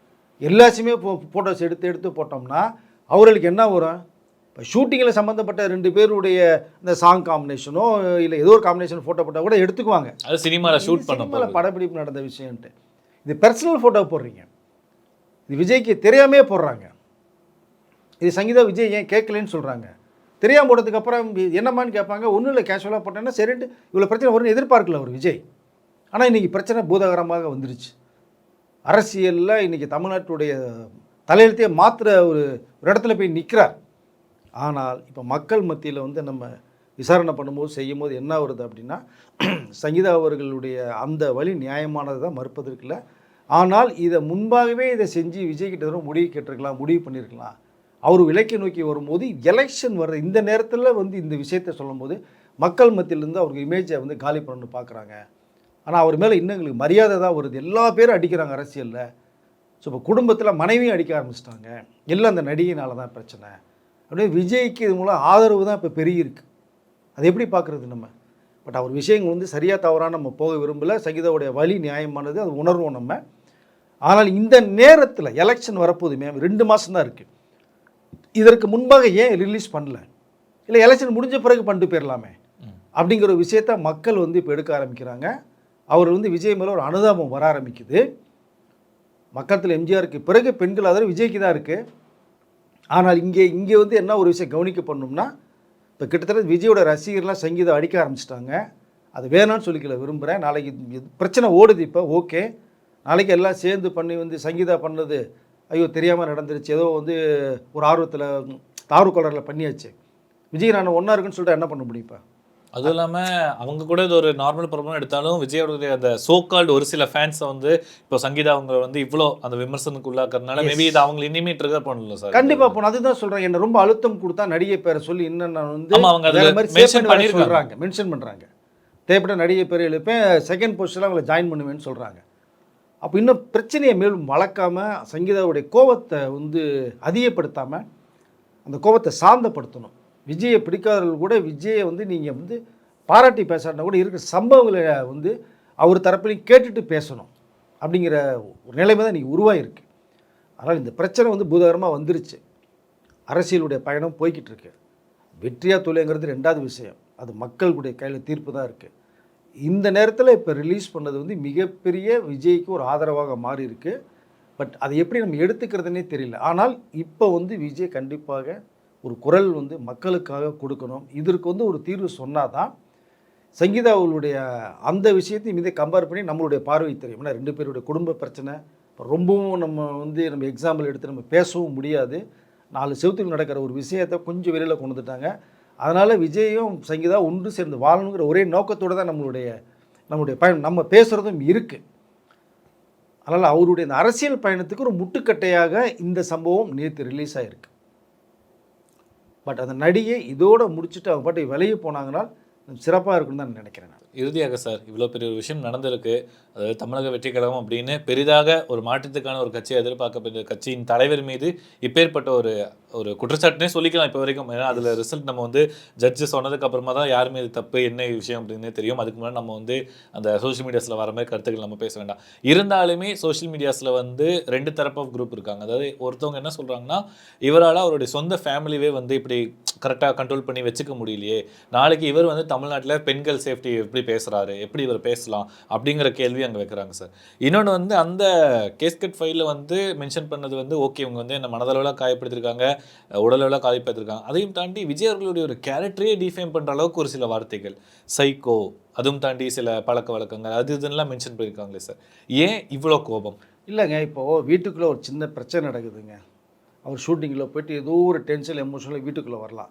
எல்லாத்தையுமே ஃபோட்டோஸ் எடுத்து போட்டோம்னா அவர்களுக்கு என்ன வரும்? இப்போ ஷூட்டிங்கில் சம்மந்தப்பட்ட 2 பேருடைய இந்த சாங் காம்பினேஷனோ இல்லை ஏதோ ஒரு காம்பினேஷன் ஃபோட்டோ போட்டால் கூட எடுத்துக்குவாங்க. அது சினிமாவில் ஷூட் பண்ண படப்பிடிப்பு நடந்த விஷயம்ட்டு இது பர்சனல் ஃபோட்டோ போடுறீங்க. இது விஜய்க்கு தெரியாமே போடுறாங்க. இது சங்கீதா விஜய் ஏன் கேட்கலன்னு சொல்கிறாங்க. தெரியாமல் போட்டதுக்கு அப்புறம் என்னம்மான்னு கேட்பாங்க. ஒன்றும் இல்லை, கேஷுவலாக போட்டேன்னா சரின்ட்டு இவ்வளோ பிரச்சனை வரும்னு எதிர்பார்க்கல அவர் விஜய். ஆனால் இன்றைக்கி பிரச்சனை பூதாகரமாக வந்துருச்சு. அரசியலில் இன்றைக்கி தமிழ்நாட்டுடைய தலையெழுத்தையே மாற்றுற ஒரு இடத்துல போய் நிற்கிறார். ஆனால் இப்போ மக்கள் மத்தியில் வந்து நம்ம விசாரணை பண்ணும்போது செய்யும்போது என்ன வருது அப்படின்னா சங்கீதா அவர்களுடைய அந்த வழி நியாயமானது தான், மறுப்பதற்கில்லை. ஆனால் இதை முன்பாகவே இதை செஞ்சு விஜய்கிட்ட முடிவு கேட்டிருக்கலாம், முடிவு பண்ணியிருக்கலாம். அவர் விலைக்கு நோக்கி வரும்போது எலெக்ஷன் வர்ற இந்த நேரத்தில் வந்து இந்த விஷயத்தை சொல்லும்போது மக்கள் மத்தியிலேருந்து அவருக்கு இமேஜை வந்து காலி பண்ணணும்னு பார்க்குறாங்க. ஆனால் அவர் மேலே இன்னும் எங்களுக்கு மரியாதை தான் வருது. எல்லா பேரும் அடிக்கிறாங்க அரசியலில். ஸோ இப்போ குடும்பத்தில் மனைவியும் அடிக்க ஆரம்பிச்சிட்டாங்க. எல்லாம் அந்த நடிகையினால தான் பிரச்சனை. அப்படியே விஜய்க்கு இது மூலம் ஆதரவு தான் இப்போ பெருகிருக்கு. அது எப்படி பார்க்குறது நம்ம? பட் அவர் விஷயங்கள் வந்து சரியாக தவறாக நம்ம போக விரும்பலை. சங்கீதாவுடைய வழி நியாயமானது, அது உணர்வோம் நம்ம. ஆனால் இந்த நேரத்தில் எலெக்ஷன் வரப்போதுமே 2 மாதம் தான் இருக்குது. இதற்கு முன்பாக ஏன் ரிலீஸ் பண்ணல? இல்லை எலெக்ஷன் முடிஞ்ச பிறகு பண்ணிட்டு போயிடலாமே அப்படிங்கிற ஒரு விஷயத்த மக்கள் வந்து இப்போ எடுக்க ஆரம்பிக்கிறாங்க. அவர் வந்து விஜய் மேலே ஒரு அனுதாபம் வர ஆரம்பிக்குது. மக்களத்தில் எம்ஜிஆருக்கு பிறகு பெண்கள் ஆதரவு விஜய்க்கு தான் இருக்குது. ஆனால் இங்கே வந்து என்ன ஒரு விஷயம் கவனிக்க பண்ணணும்னா, இப்போ கிட்டத்தட்ட விஜயோட ரசிகர்லாம் சங்கீதம் அடிக்க ஆரம்பிச்சிட்டாங்க. அது வேணான்னு சொல்லிக்கல விரும்புகிறேன். நாளைக்கு பிரச்சனை ஓடுது இப்போ, ஓகே. நாளைக்கு எல்லாம் சேர்ந்து பண்ணி வந்து சங்கீதா பண்ணது ஐயோ தெரியாமல் நடந்துருச்சு, ஏதோ வந்து ஒரு ஆர்வத்தில் ஆர்வக்கோளரில் பண்ணியாச்சு, விஜய் நான் ஒன்றா இருக்குன்னு சொல்லிட்டு என்ன பண்ண முடியும் இப்போ? அதுவும் இல்லாமல் அவங்க கூட இது ஒரு நார்மல் ப்ராப்ளம் எடுத்தாலும் விஜயோடைய அந்த சோகால்டு ஒரு சில ஃபேன்ஸை வந்து இப்போ சங்கீதா அவங்க வந்து இவ்வளோ அந்த விமர்சனத்துக்கு உள்ளாக்குறதுனால மேபி இது அவங்க இனிமே ட்ரிகர் பண்ணல சார். கண்டிப்பாக போகணும். அதுதான் சொல்கிறேன். என்ன ரொம்ப அழுத்தம் கொடுத்தா நடிகை பேரை சொல்லி இன்னும் நான் வந்து அவங்க வேறு மாதிரி சொல்கிறாங்க, மென்ஷன் பண்ணுறாங்க. தேவைப்பட்ட நடிகை பேர் எழுப்பேன், செகண்ட் போஸ்டில் அவங்களை ஜாயின் பண்ணுவேன்னு சொல்கிறாங்க. அப்போ இன்னும் பிரச்சனையை மேலும் வளர்க்காமல் சங்கீதாவுடைய கோபத்தை வந்து அதிகப்படுத்தாமல் அந்த கோபத்தை சாந்தப்படுத்தணும். விஜயை பிடிக்காதவர்கள் கூட விஜயை வந்து நீங்கள் வந்து பாராட்டி பேசாட்டினா கூட இருக்கிற சம்பவங்களை வந்து அவர் தரப்புலையும் கேட்டுட்டு பேசணும் அப்படிங்கிற ஒரு நிலைமை தான் இன்றைக்கி உருவாகிருக்கு. அதனால் இந்த பிரச்சனை வந்து பூதாகரமாக வந்துருச்சு. அரசியலுடைய பயணம் போய்கிட்டு இருக்கு. வெற்றியா தோல்விங்கிறது ரெண்டாவது விஷயம், அது மக்களுடைய கையில் தீர்ப்பு தான் இருக்குது. இந்த நேரத்தில் இப்போ ரிலீஸ் பண்ணது வந்து மிகப்பெரிய விஜய்க்கு ஒரு ஆதரவாக மாறி இருக்குது. பட் அதை எப்படி நம்ம எடுத்துக்கிறதுனே தெரியல. ஆனால் இப்போ வந்து விஜய் கண்டிப்பாக ஒரு குரல் வந்து மக்களுக்காக கொடுக்கணும். இதற்கு வந்து ஒரு தீர்வு சொன்னால் தான் சங்கீதா அவர்களுடைய அந்த விஷயத்தையும் இதை கம்பேர் பண்ணி நம்மளுடைய பார்வை தெரியும். ஏன்னா 2 பேருடைய குடும்ப பிரச்சனை இப்போ ரொம்பவும் நம்ம எக்ஸாம்பிள் எடுத்து நம்ம பேசவும் முடியாது. 4 செவத்தில் நடக்கிற ஒரு விஷயத்தை கொஞ்சம் வெளியில் கொண்டு வந்துட்டாங்க. அதனால் விஜயும் சங்கீதா ஒன்று சேர்ந்து வாழணுங்கிற ஒரே நோக்கத்தோடு தான் நம்மளுடைய பயணம் நம்ம பேசுகிறதும் இருக்குது. அதனால் அவருடைய இந்த அரசியல் பயணத்துக்கு ஒரு முட்டுக்கட்டையாக இந்த சம்பவம் நேற்று ரிலீஸ் ஆகிருக்கு. பட் அந்த நடிகை இதோடு முடிச்சுட்டு அவங்க பாட்டு விலகி போனாங்கன்னா சிறப்பாக இருக்குன்னு தான் நினைக்கிறேன். இறுதியாக சார், இவ்வளோ பெரிய ஒரு விஷயம் நடந்திருக்கு. அதாவது தமிழக வெற்றி கழகம் அப்படின்னு பெரிதாக ஒரு மாற்றத்துக்கான ஒரு கட்சியை எதிர்பார்க்கப்படுற கட்சியின் தலைவர் மீது இப்பேற்பட்ட ஒரு குற்றச்சாட்டுனே சொல்லிக்கலாம் இப்போ வரைக்கும். ஏன்னா அதில் ரிசல்ட் நம்ம வந்து ஜட்ஜு சொன்னதுக்கு அப்புறமா தான் யார் மீது தப்பு என்ன விஷயம் அப்படின்னே தெரியும். அதுக்கு முன்னாடி நம்ம வந்து அந்த சோஷியல் மீடியாஸில் வர மாதிரி கருத்துக்கள் நம்ம பேச வேண்டாம். இருந்தாலுமே சோஷியல் மீடியாஸில் வந்து 2 தரப்பு ஆஃப் குரூப் இருக்காங்க. அதாவது ஒருத்தவங்க என்ன சொல்கிறாங்கன்னா, இவரால் அவருடைய சொந்த ஃபேமிலியே வந்து இப்படி கரெக்டாக கண்ட்ரோல் பண்ணி வச்சுக்க முடியலையே, நாளைக்கு இவர் வந்து தமிழ்நாட்டில் பெண்கள் சேஃப்டி எப்படி பேசுகிறாரு, எப்படி இவர் பேசலாம் அப்படிங்கிற கேள்வி அங்கே வைக்கிறாங்க சார். இன்னொன்று வந்து அந்த கேஸ்கட் ஃபைலில் வந்து மென்ஷன் பண்ணது வந்து ஓகே, இவங்க வந்து என்ன மனதளவில் காயப்படுத்திருக்காங்க, உடலளவில் காயப்படுத்திருக்காங்க. அதையும் தாண்டி விஜய் அவர்களுடைய ஒரு கேரக்டரே டிஃபைன் பண்ணுற அளவுக்கு ஒரு சில வார்த்தைகள், சைக்கோ, அதுவும் தாண்டி சில பழக்க வழக்கங்கள் அது இதெல்லாம் மென்ஷன் பண்ணியிருக்காங்களே சார். ஏன் இவ்வளோ கோபம்? இல்லைங்க, இப்போது வீட்டுக்குள்ளே ஒரு சின்ன பிரச்சனை நடக்குதுங்க. அவர் ஷூட்டிங்கில் போய்ட்டு ஏதோ ஒரு டென்ஷன் எமோஷனலாக வீட்டுக்குள்ளே வரலாம்.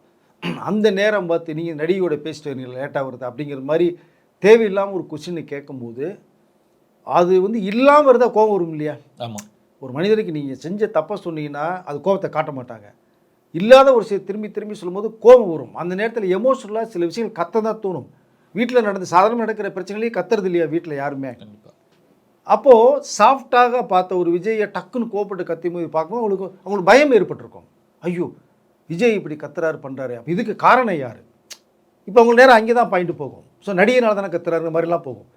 அந்த நேரம் பார்த்து நீங்கள் நடிகையோட பேசிட்டு வரீங்க லேட்டாக வருது அப்படிங்கிற மாதிரி தேவையில்லாமல் ஒரு கொஸ்டினை கேட்கும்போது அது வந்து இல்லாமல் இருந்தால் கோபம் வரும் இல்லையா? ஆமாம். ஒரு மனிதருக்கு நீங்கள் செஞ்ச தப்பை சொன்னீங்கன்னா அது கோபத்தை காட்ட மாட்டாங்க. இல்லாத ஒரு திரும்பி சொல்லும்போது கோபம் வரும். அந்த நேரத்தில் எமோஷனலாக சில விஷயங்கள் கத்த தான் தோணும். வீட்டில் சாதாரண நடக்கிற பிரச்சனைலேயே கத்துறது இல்லையா வீட்டில் யாருமே? அப்போது சாஃப்டாக பார்த்த ஒரு விஜயை டக்குன்னு கோபப்பட்டு கத்தி போது பார்க்கும்போது அவங்களுக்கு பயம் ஏற்பட்டிருக்கும். ஐயோ, விஜய் இப்படி கத்துறாரு பண்ணுறாரு, அப்போ இதுக்கு காரணம் யார்? இப்போ அவங்களுக்கு நேரம் அங்கே தான் பாயிண்ட் போகும். ஸோ நடிகைனால தானே கத்துறாருங்கிற மாதிரிலாம் போகும்.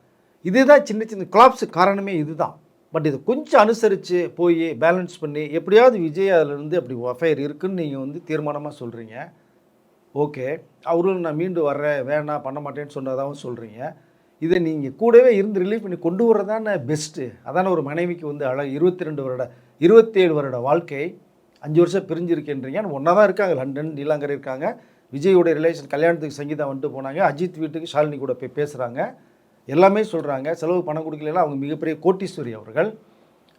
இதுதான் சின்ன கிளாப்ஸு காரணமே இதுதான். பட் இதை கொஞ்சம் அனுசரித்து போய் பேலன்ஸ் பண்ணி எப்படியாவது விஜய் அதிலேருந்து அப்படி அஃபையர் இருக்குதுன்னு நீங்கள் வந்து தீர்மானமாக சொல்கிறீங்க. ஓகே, அவரும் நான் மீண்டு வர்றேன் வேணாம் பண்ண மாட்டேன்னு சொன்னதாகவும் சொல்கிறீங்க. இதை நீங்கள் கூடவே இருந்து ரிலீவ் பண்ணி கொண்டு வரதானே பெஸ்ட்டு. அதான ஒரு மனைவிக்கு வந்து 27 வருட வாழ்க்கை, 5 வருஷம் பிரிஞ்சிருக்கின்றீங்க. ஒன்றா தான் இருக்காங்க, லண்டன் நீலாங்கரை இருக்காங்க. விஜயோடைய ரிலேஷன் கல்யாணத்துக்கு சங்கீதா வந்துட்டு போனாங்க. அஜித் வீட்டுக்கு ஷாலினி கூட போய் பேசுகிறாங்க, எல்லாமே சொல்கிறாங்க. செலவு பணம் கொடுக்கலாம். அவங்க மிகப்பெரிய கோட்டீஸ்வரி அவர்கள்,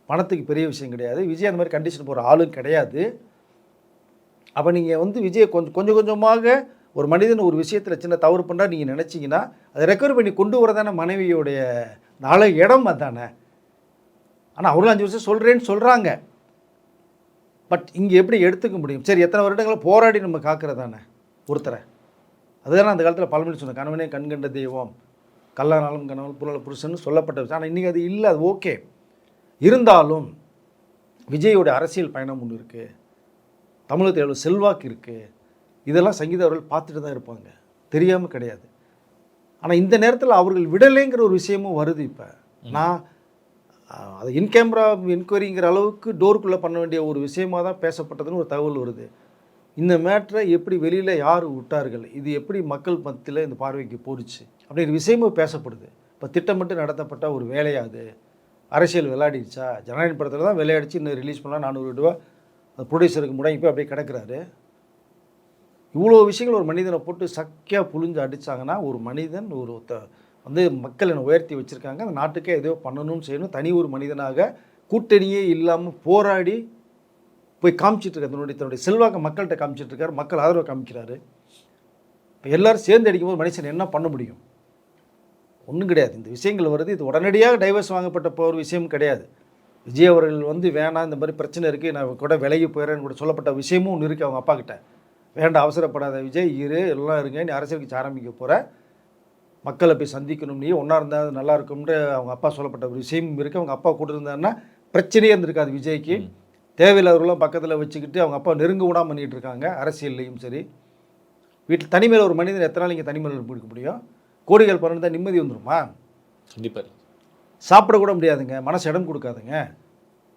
பணத்துக்கு பெரிய விஷயம் கிடையாது. விஜய் அந்த மாதிரி கண்டிஷன் போகிற ஆளும் கிடையாது. அப்போ நீங்கள் வந்து விஜயை கொஞ்சம் கொஞ்சமாக ஒரு மனிதன் ஒரு விஷயத்தில் சின்ன தவறு பண்ணுறா நீங்கள் நினச்சிங்கன்னா அதை ரெக்கவர் பண்ணி கொண்டு வரதானே மனைவியோடைய நாளை இடம் அதுதானே. ஆனால் அவர்களும் 5 வருஷம் சொல்கிறேன்னு சொல்கிறாங்க. பட் இங்கே எப்படி எடுத்துக்க முடியும்? சரி, எத்தனை வருடங்களை போராடி நம்ம காக்கிறதானே ஒருத்தரை. அதுதானே அந்த காலத்தில் பழமொழி சொன்ன கணவனே கண்கண்ட தெய்வம், கல்லானாலும் கணவன் புரள புருஷன்னு சொல்லப்பட்ட விஷயம். ஆனால் இன்றைக்கி அது இல்லை, அது ஓகே. இருந்தாலும் விஜயோடைய அரசியல் பயணம் ஒன்று இருக்குது, தமிழகத்தில் எவ்வளோ செல்வாக்கு இருக்குது, இதெல்லாம் சங்கீதா அவர்கள் பார்த்துட்டு தான் இருப்பாங்க, தெரியாமல் கிடையாது. ஆனால் இந்த நேரத்தில் அவர்கள் விடலைங்கிற ஒரு விஷயமும் வருது. இப்போ நான் அது இன் கேமரா என்கொயரிங்கிற அளவுக்கு டோருக்குள்ளே பண்ண வேண்டிய ஒரு விஷயமாக தான் பேசப்பட்டதுன்னு ஒரு தகவல் வருது. இந்த மேட்டரை எப்படி வெளியில் யார் விட்டார்கள், இது எப்படி மக்கள் மத்தியில் இந்த பார்வைக்கு போடுச்சு அப்படிங்கிற விஷயமும் பேசப்படுது. இப்போ திட்டமிட்டு நடத்தப்பட்ட ஒரு வேலையாது, அரசியல் விளையாடிடுச்சா? ஜனநாயக படத்தில் தான் விளையாடிச்சு இன்னும் ரிலீஸ் பண்ணலாம் 400 ரூபா அந்த ப்ரொடியூசருக்கு முடங்கி போய் அப்படியே கிடக்கிறாரு. இவ்வளோ விஷயங்கள் ஒரு மனிதனை போட்டு சக்கையாக புழிஞ்சு அடித்தாங்கன்னா ஒரு மனிதன் வந்து மக்கள் என்னை உயர்த்தி வச்சுருக்காங்க, அந்த நாட்டுக்கே எதையோ பண்ணணும்னு செய்யணும், தனி ஒரு மனிதனாக கூட்டணியே இல்லாமல் போராடி போய் காமிச்சிட்டு இருக்காரு. தன்னுடைய செல்வாக்க மக்கள்கிட்ட காமிச்சிட்டு இருக்காரு, மக்கள் ஆதரவை காமிக்கிறாரு. இப்போ எல்லோரும் சேர்ந்து அடிக்கும்போது மனுஷன் என்ன பண்ண முடியும்? ஒன்றும் கிடையாது. இந்த விஷயங்கள் வருது, இது உடனடியாக டைவர்ஸ் வாங்கப்பட்ட ஒரு விஷயம் கிடையாது. விஜய் அவர்கள் வந்து வேணாம், இந்த மாதிரி பிரச்சனை இருக்குது, நான் கூட விலகி போயிடுறேன்னு கூட சொல்லப்பட்ட விஷயமும் ஒன்று இருக்குது அவங்க அப்பா கிட்ட. வேண்டாம், அவசரப்படாத விஜய், எல்லாம் இருங்க, நீ அரசியல் கட்சி ஆரம்பிக்க போகிற, மக்களை போய் சந்திக்கணும், நீ ஒன்றா இருந்தால் நல்லா இருக்கும்ன்ற அவங்க அப்பா சொல்லப்பட்ட ஒரு விஷயமும் இருக்குது. அவங்க அப்பா கூட இருந்தாருன்னா பிரச்சனையே இருந்திருக்காது விஜய்க்கு. தேவையில்லாதவர்களும் பக்கத்தில் வச்சுக்கிட்டு அவங்க அப்பா நெருங்க விடாமல் பண்ணிகிட்டு இருக்காங்க. அரசியல்லையும் சரி, வீட்டில் தனிமையில் ஒரு மனிதன் எத்தனை நாள் இங்கே தனிமையில் இருக்க முடியும்? கோடிகள் பணம் தான் நிம்மதி வந்துடுமா? கண்டிப்பாக சாப்பிட கூட முடியாதுங்க, மனசு இடம் கொடுக்காதுங்க.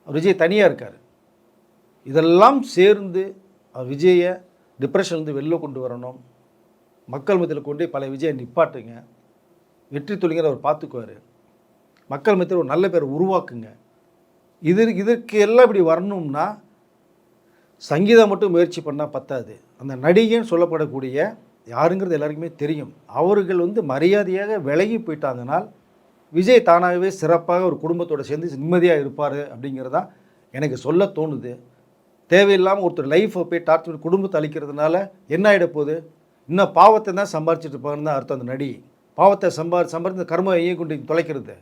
அவர் விஜய் தனியாக இருக்கார். இதெல்லாம் சேர்ந்து அவர் விஜயை டிப்ரெஷன்லேருந்து வெளில கொண்டு வரணும், மக்கள் மத்தியில் கொண்டு பல விஜயை நிப்பாட்டுங்க, வெற்றி தொழில்கிற அவர் பார்த்துக்குவார், மக்கள் மத்தியில் ஒரு நல்ல பேரை உருவாக்குங்க. இதற்கு எல்லாம் இப்படி வரணும்னா சங்கீதம் மட்டும் முயற்சி பண்ணால் பத்தாது. அந்த நடிகைன்னு சொல்லப்படக்கூடிய யாருங்கிறது எல்லாருக்குமே தெரியும். அவர்கள் வந்து மரியாதையாக விலகி போயிட்டாங்கனால் விஜய் தானாகவே சிறப்பாக ஒரு குடும்பத்தோடு சேர்ந்து நிம்மதியாக இருப்பார் அப்படிங்கிறதான் எனக்கு சொல்ல தோணுது. தேவையில்லாமல் ஒருத்தர் லைஃப்பை போய் டார்ச்சர் குடும்பத்தை அழிக்கிறதுனால என்ன ஆகிட போகுது? இன்னும் பாவத்தை தான் சம்பாரிச்சிட்டு இருப்பாங்கன்னு தான் அர்த்தம். அந்த நடி பாவத்தை சம்பாரித்து கர்ம ஐயை கொண்டு தொலைக்கிறது.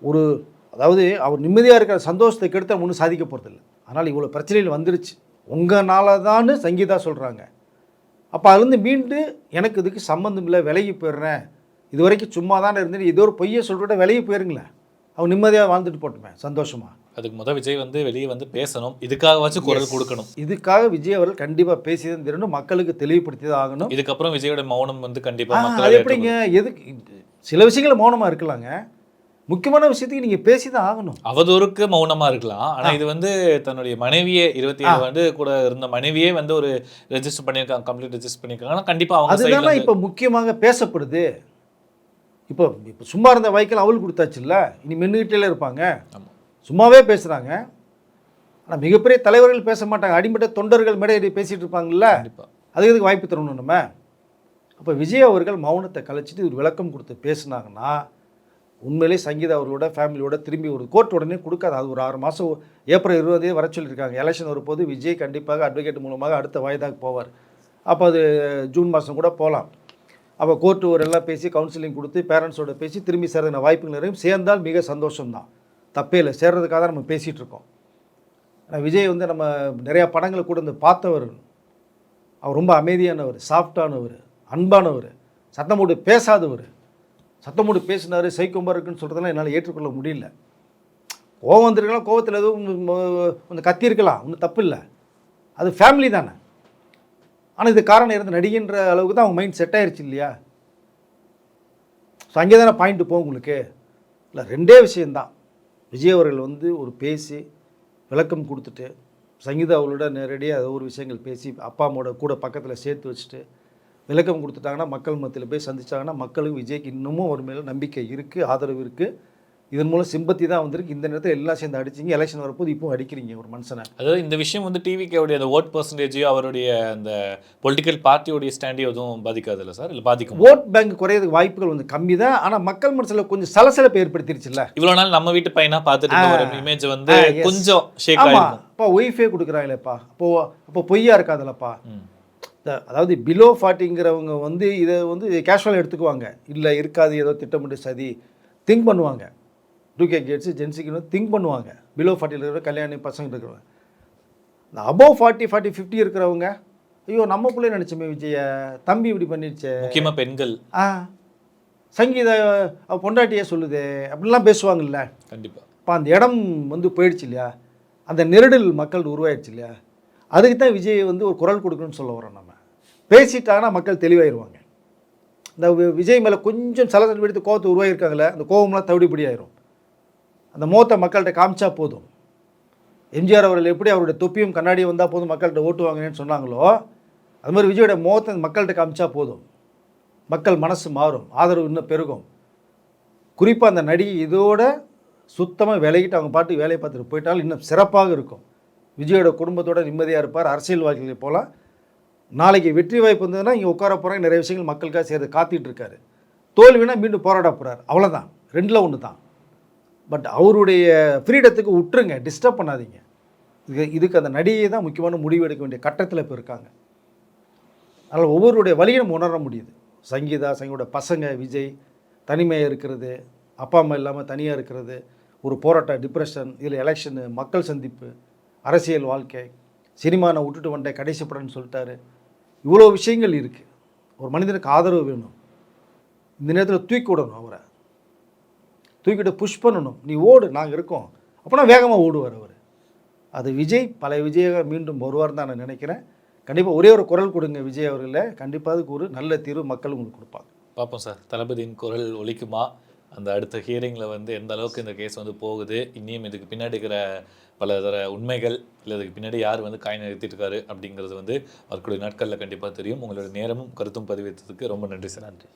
ஒரு அதாவது அவர் நிம்மதியாக இருக்கிற சந்தோஷத்தை கெடுத்த ஒன்றும் சாதிக்க போகிறதில்ல. ஆனால் இவ்வளோ பிரச்சனைகள் வந்துருச்சு உங்களால தான் சங்கீதா சொல்கிறாங்க. அப்போ அதுலேருந்து மீண்டு எனக்கு இதுக்கு சம்மந்தம் இல்லை, விலகி போயிடுறேன், இது வரைக்கும் சும்மா தானே இருந்தேன், ஏதோ ஒரு பொய்யை சொல்லிவிட்ட விலகி போயிருங்களேன், அவன் நிம்மதியாக வாழ்ந்துட்டு போட்டுமே சந்தோஷமாக. அதுக்கு முதல் விஜய் வந்து வெளியே வந்து பேசணும், இதுக்காகவாச்சும் குரல் கொடுக்கணும். இதுக்காக விஜய் அவர்கள் கண்டிப்பாக பேசி தான் தெரியணும், மக்களுக்கு தெளிவுபடுத்தி தான் ஆகணும். இதுக்கப்புறம் விஜயோட மௌனம் வந்து கண்டிப்பாக அது எப்படிங்க? எதுக்கு சில விஷயங்களை மௌனமாக இருக்கலாங்க, முக்கியமான விஷயத்துக்கு நீங்கள் பேசி தான் ஆகணும். அவதூறுக்கு மௌனமாக இருக்கலாம். ஆனால் இது வந்து தன்னுடைய மனைவியே 27 ஆண்டு கூட இருந்த மனைவியே வந்து ஒரு ரெஜிஸ்டர் பண்ணியிருக்காங்க, கம்ப்ளீட் ரெஜிஸ்டர் பண்ணியிருக்காங்க. கண்டிப்பாக அவங்க அதுதான் இப்போ முக்கியமாக பேசப்படுது. இப்போ சும்மா இருந்த வாய்க்கால் அவள் கொடுத்தாச்சு இல்லை, இனி மென்னுகிட்டே இருப்பாங்க. சும்மாவே பேசுகிறாங்க, ஆனால் மிகப்பெரிய தலைவர்கள் பேச மாட்டாங்க, அடிமட்ட தொண்டர்கள் மேடையை பேசிகிட்டு இருப்பாங்கல்ல. அதுக்கு எதுக்கு வாய்ப்பு தரணும் நம்ம? அப்போ விஜய் அவர்கள் மௌனத்தை கலைச்சிட்டு ஒரு விளக்கம் கொடுத்து பேசுனாங்கன்னா உண்மையிலே சங்கீதா அவர்களோட ஃபேமிலியோட திரும்பி ஒரு கோர்ட் உடனே கொடுக்காது. அது ஒரு 6 மாதம் ஏப்ரல் 20 வர சொல்லியிருக்காங்க. எலெக்ஷன் வரும்போது விஜய் கண்டிப்பாக அட்வொகேட் மூலமாக அடுத்த வாய்தாக்கு போவார். அப்போ அது ஜூன் மாதம் கூட போகலாம். அப்போ கோர்ட்டு ஒரு எல்லாம் பேசி கவுன்சிலிங் கொடுத்து பேரண்ட்ஸோட பேசி திரும்பி சேர்ந்த வாய்ப்புகள் நிறையும். சேர்ந்தால் மிக சந்தோஷம்தான், தப்பே இல்லை. சேர்றதுக்காக தான் நம்ம பேசிகிட்டு இருக்கோம். ஆனால் விஜய் வந்து நம்ம நிறையா படங்களை கூட வந்து பார்த்தவர். அவர் ரொம்ப அமைதியானவர், சாஃப்டானவர், அன்பானவர், சத்தம் போட்டு பேசாதவர். சத்தம் போட்டு பேசினார் சைக்கோம்பா இருக்குன்னு சொல்கிறதெல்லாம் என்னால் ஏற்றுக்கொள்ள முடியல. கோவம் வந்துருக்கலாம், கோவத்தில் எதுவும் கொஞ்சம் கத்தியிருக்கலாம், ஒன்றும் தப்பு இல்லை, அது ஃபேமிலி தானே. ஆனால் இது காரணம் இருந்த நடிகின்ற அளவுக்கு தான் அவங்க மைண்ட் செட் ஆயிடுச்சு இல்லையா? ஸோ அங்கே தானே பாயிண்ட்டு போகும் உங்களுக்கு. இல்லை, 2 விஷயந்தான். விஜய் அவர்கள் வந்து ஒரு பேசி விளக்கம் கொடுத்துட்டு சங்கீதா அவர்களோட நேரடியாக ஏதோ ஒரு விஷயங்கள் பேசி அப்பா அம்மாவோட கூட பக்கத்தில் சேர்த்து வச்சுட்டு விளக்கம் கொடுத்துட்டாங்கன்னா, மக்கள் மத்தியில் போய் சந்திச்சாங்கன்னா மக்களுக்கு விஜய்க்கு இன்னமும் ஒரு மேலே நம்பிக்கை இருக்குது, ஆதரவு இருக்குது. இதன் மூலம் சிம்பத்தி தான் வந்திருக்கு. இந்த நேரத்தில் எல்லாம் சேர்ந்து அடிச்சிங்க, எலெக்ஷன் வரப்போது இப்போ அடிக்கிறீங்க ஒரு மனுஷனை. அதாவது இந்த விஷயம் வந்து டிவிக்கேவுடைய அந்த ஓட் பர்சன்டேஜையும் அவருடைய அந்த பொலிட்டிக்கல் பார்ட்டியோடைய ஸ்டாண்டையும் எதுவும் பாதிக்காது இல்லை சார்? இல்லை பாதிக்கும். ஓட் பேங்க் குறையிறதுக்கு வாய்ப்புகள் வந்து கம்மி தான். ஆனால் மக்கள் மனசில் கொஞ்சம் சலசலப்பை ஏற்படுத்திருச்சுல்ல. இவ்வளோ நாள் நம்ம வீட்டு பையனா பார்த்துட்டு ஒரு இமேஜ் வந்து கொஞ்சம் ஷேக் ஆகிடும். அப்போ ஒய்ஃபே கொடுக்குறாங்களேப்பா, அப்போ பொய்யா இருக்காதுல்லப்பா. அதாவது பிலோ 40ங்கிறவங்க வந்து இதை வந்து கேஷுவலாக எடுத்துக்குவாங்க. இல்லை இருக்காது, ஏதோ திட்டமிட்டு சதி திங்க் பண்ணுவாங்க. 2K கேட்ஸு ஜென்சிக்கு திங்க் பண்ணுவாங்க. பிலோ 40 இருக்கிற கல்யாணி பசங்க இருக்கிறவங்க. இந்த அபோவ் 40, 40, 50 இருக்கிறவங்க, ஐயோ நம்ம பிள்ளை நினச்சோமே விஜய, தம்பி இப்படி பண்ணிடுச்சே, முக்கியமாக பெண்கள், சங்கீத பொண்டாட்டியே சொல்லுது அப்படிலாம் பேசுவாங்கல்ல. கண்டிப்பாக. இப்போ அந்த இடம் வந்து போயிடுச்சு இல்லையா, அந்த நெருடல் மக்கள் உருவாயிடுச்சு இல்லையா. அதுக்கு தான் விஜய் வந்து ஒரு குரல் கொடுக்கணும்னு சொல்ல வரோம். நம்ம பேசிட்டாங்கன்னா மக்கள் தெளிவாயிருவாங்க. இந்த விஜய் மேலே கொஞ்சம் சலசலப்பு எடுத்து கோவத்தை உருவாகிருக்காங்களே, அந்த கோவம்லாம் தவிடுபடி ஆயிரும். அந்த மோத்தை மக்கள்கிட்ட காமிச்சா போதும். எம்ஜிஆர் அவர்கள் எப்படி அவருடைய தொப்பியும் கண்ணாடியும் வந்தால் போதும் மக்கள்கிட்ட ஓட்டுவாங்கன்னு சொன்னாங்களோ, அது மாதிரி விஜயோட மோத்தை மக்கள்கிட்ட காமிச்சா போதும், மக்கள் மனசு மாறும், ஆதரவு இன்னும் பெருகும். குறிப்பாக அந்த நடிகை இதோட சுத்தமாக விலகிட்டு அவங்க பாட்டு வேலையை பார்த்துட்டு போயிட்டாலும் இன்னும் சிறப்பாக இருக்கும். விஜயோட குடும்பத்தோட நிம்மதியாக இருப்பார், அரசியல் வாழ்க்கையில் போகலாம். நாளைக்கு வெற்றி வாய்ப்பு இருந்ததுன்னா இங்கே உட்கார போகிறாங்க, நிறைய விஷயங்கள் மக்களுக்காக செய்கிறது காத்துட்டு இருக்காரு. தோல்வினா மீண்டும் போராட போகிறார், அவ்வளோதான், 2ல் 1 தான். பட் அவருடைய ஃப்ரீடத்துக்கு விட்டுருங்க, டிஸ்டர்ப் பண்ணாதீங்க. இதுக்கு அந்த நடிகை தான் முக்கியமான முடிவு எடுக்க வேண்டிய கட்டத்தில் இப்போ இருக்காங்க. அதனால் ஒவ்வொருடைய வழியை நம்ம உணர முடியுது. சங்கீதோட பசங்க, விஜய் தனிமையாக இருக்கிறது, அப்பா அம்மா இல்லாமல் தனியாக இருக்கிறது, ஒரு போராட்டம், டிப்ரெஷன், இதில் எலெக்ஷனு, மக்கள் சந்திப்பு, அரசியல் வாழ்க்கை, சினிமா நான் விட்டுட்டு வந்துட்டேன் கடைசி படம்னு சொல்லிட்டாரு. இவ்வளோ விஷயங்கள் இருக்குது. ஒரு மனிதனுக்கு ஆதரவு வேணும். இந்த நேரத்தில் தூக்கி விடணும், அவரை தூக்கிட்டு புஷ் பண்ணணும். நீ ஓடு, நாங்கள் இருக்கோம். அப்போனா வேகமாக ஓடுவார் அவர். அது விஜய் பழைய விஜயாக மீண்டும் வருவார் தான் நான் நினைக்கிறேன். கண்டிப்பாக ஒரே ஒரு குரல் கொடுங்க விஜய் அவர்களை, கண்டிப்பாக அதுக்கு ஒரு நல்ல தீர்வு மக்கள் உங்களுக்கு கொடுப்பாங்க. பார்ப்போம் சார், தளபதியின் குரல் ஒலிக்குமா? அந்த அடுத்த ஹியரிங்கில் வந்து எந்த அளவுக்கு இந்த கேஸ் வந்து போகுது, இன்னும் இதுக்கு பின்னாடி இருக்கிற பல தர உண்மைகள், இல்லை இதுக்கு பின்னாடி யார் வந்து காய் நிறுத்திட்டு இருக்காரு அப்படிங்கிறது வந்து வரக்கூடிய நாட்களில் கண்டிப்பாக தெரியும். உங்களோட நேரமும் கருத்தும் பதிவித்ததுக்கு ரொம்ப நன்றி சார். நன்றி.